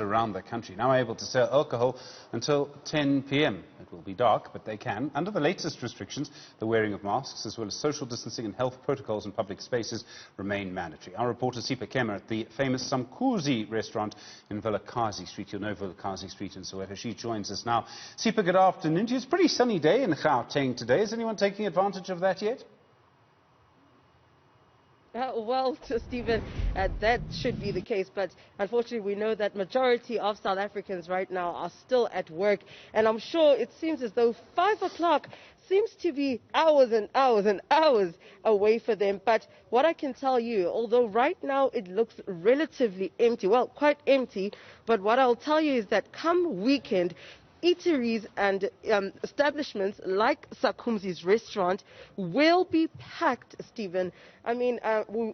restaurants around the country now able to sell alcohol until 10 p.m. It will be dark, but they can. Under the latest restrictions, the wearing of masks as well as social distancing and health protocols in public spaces remain mandatory. Our reporter Sipha Kema at the famous Samkhuzi restaurant in Vilakazi Street. You'll know Vilakazi Street in Soweto. She joins us now. Sipha, good afternoon. It's a pretty sunny day in Gauteng today. Is anyone taking advantage of that yet? Well, Stephen, that should be the case, but unfortunately we know that majority of South Africans right now are still at work, and I'm sure it seems as though 5 o'clock seems to be hours and hours and hours away for them. But what I can tell you, although right now it looks relatively empty, well, quite empty, but what I'll tell you is that come weekend, eateries and establishments like Samkhuzi's restaurant will be packed, Stephen. I mean,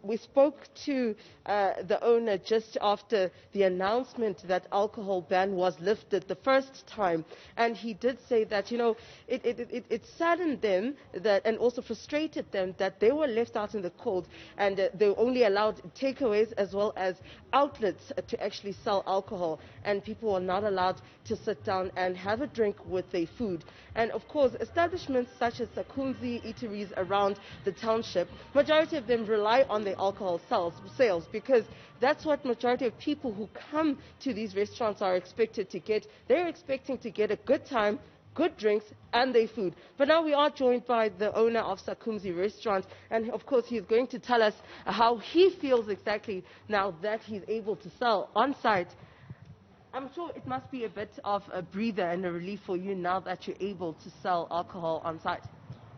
we spoke to the owner just after the announcement that alcohol ban was lifted the first time, and he did say that, you know, it saddened them that, and also frustrated them that they were left out in the cold, and they were only allowed takeaways as well as outlets to actually sell alcohol, and people were not allowed to sit down and have a drink with their food. And of course, establishments such as Samkhuzi, eateries around the township, majority of them rely on their alcohol sales because that's what majority of people who come to these restaurants are expected to get. They're expecting to get a good time, good drinks and their food. But now we are joined by the owner of Samkhuzi restaurant, and of course he's going to tell us how he feels exactly now that he's able to sell on site. I'm sure it must be a bit of a breather and a relief for you now that you're able to sell alcohol on site.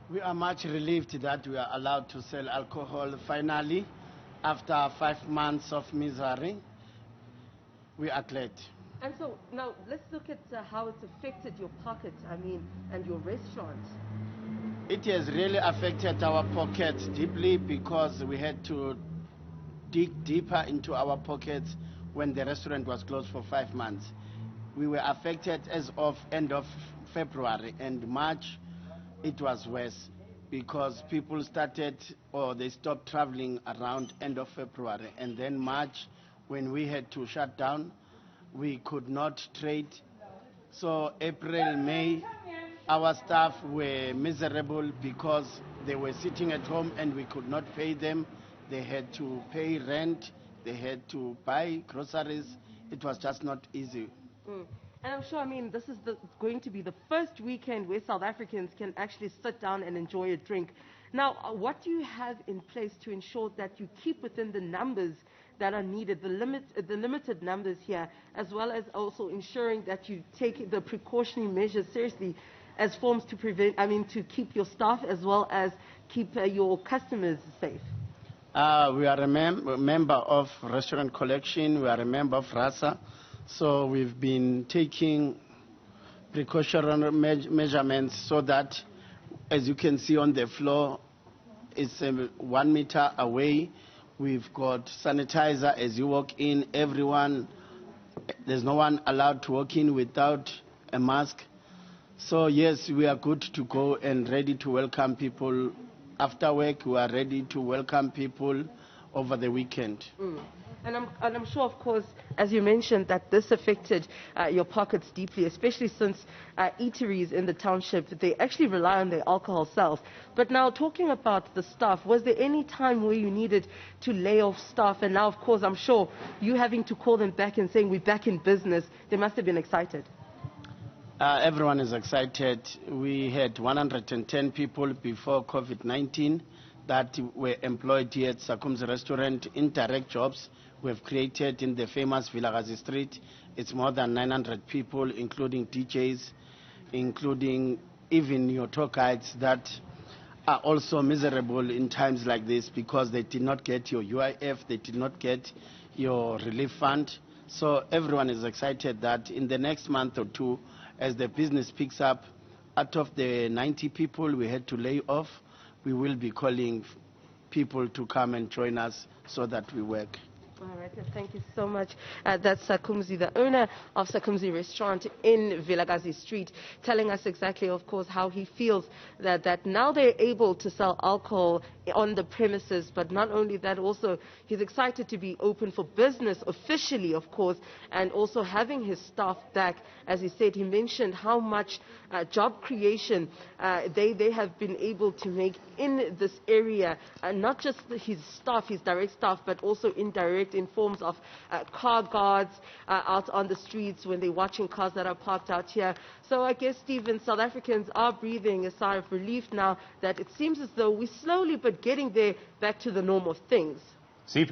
We are much relieved that we are allowed to sell alcohol finally. After 5 months of misery, we are glad. And so now let's look at how it's affected your pocket, and your restaurant. It has really affected our pockets deeply because we had to dig deeper into our pockets when the restaurant was closed for 5 months. We were affected as of end of February, and March it was worse because people started or they stopped traveling around end of February, and then March when we had to shut down, we could not trade. So April, May, our staff were miserable because they were sitting at home and we could not pay them. They had to pay rent, they had to buy groceries. It was just not easy. And I'm sure, this is going to be the first weekend where South Africans can actually sit down and enjoy a drink. Now, what do you have in place to ensure that you keep within the numbers that are needed, the limited numbers here, as well as also ensuring that you take the precautionary measures seriously as forms to prevent, to keep your staff as well as keep your customers safe? We are a member of Restaurant Collection. We are a member of RASA. So we've been taking precautionary measurements so that, as you can see on the floor, it's 1 meter away. We've got sanitizer as you walk in. There's no one allowed to walk in without a mask. So yes, we are good to go and ready to welcome people. After work, we are ready to welcome people over the weekend. And I'm sure, of course, as you mentioned, that this affected your pockets deeply, especially since eateries in the township, they actually rely on their alcohol sales. But now, talking about the staff, was there any time where you needed to lay off staff? And now, of course, I'm sure you having to call them back and saying, we're back in business, they must have been excited. Everyone is excited. We had 110 people before COVID-19 that were employed here at Samkhuzi restaurant in direct jobs we've created in the famous Vilakazi Street. It's more than 900 people, including DJs, including even your tour guides that are also miserable in times like this because they did not get your UIF, they did not get your relief fund. So everyone is excited that in the next month or two, as the business picks up, out of the 90 people we had to lay off, we will be calling people to come and join us so that we work. All right, thank you so much. That's Samkhuzi, the owner of Samkhuzi restaurant in Vilakazi Street, telling us exactly, of course, how he feels that now they're able to sell alcohol on the premises, but not only that, also he's excited to be open for business officially, of course, and also having his staff back. As he said, he mentioned how much job creation they have been able to make in this area, not just his staff, his direct staff, but also indirect in forms of car guards out on the streets when they're watching cars that are parked out here. So I guess, Stephen, South Africans are breathing a sigh of relief now that it seems as though we're slowly but getting there back to the norm of things.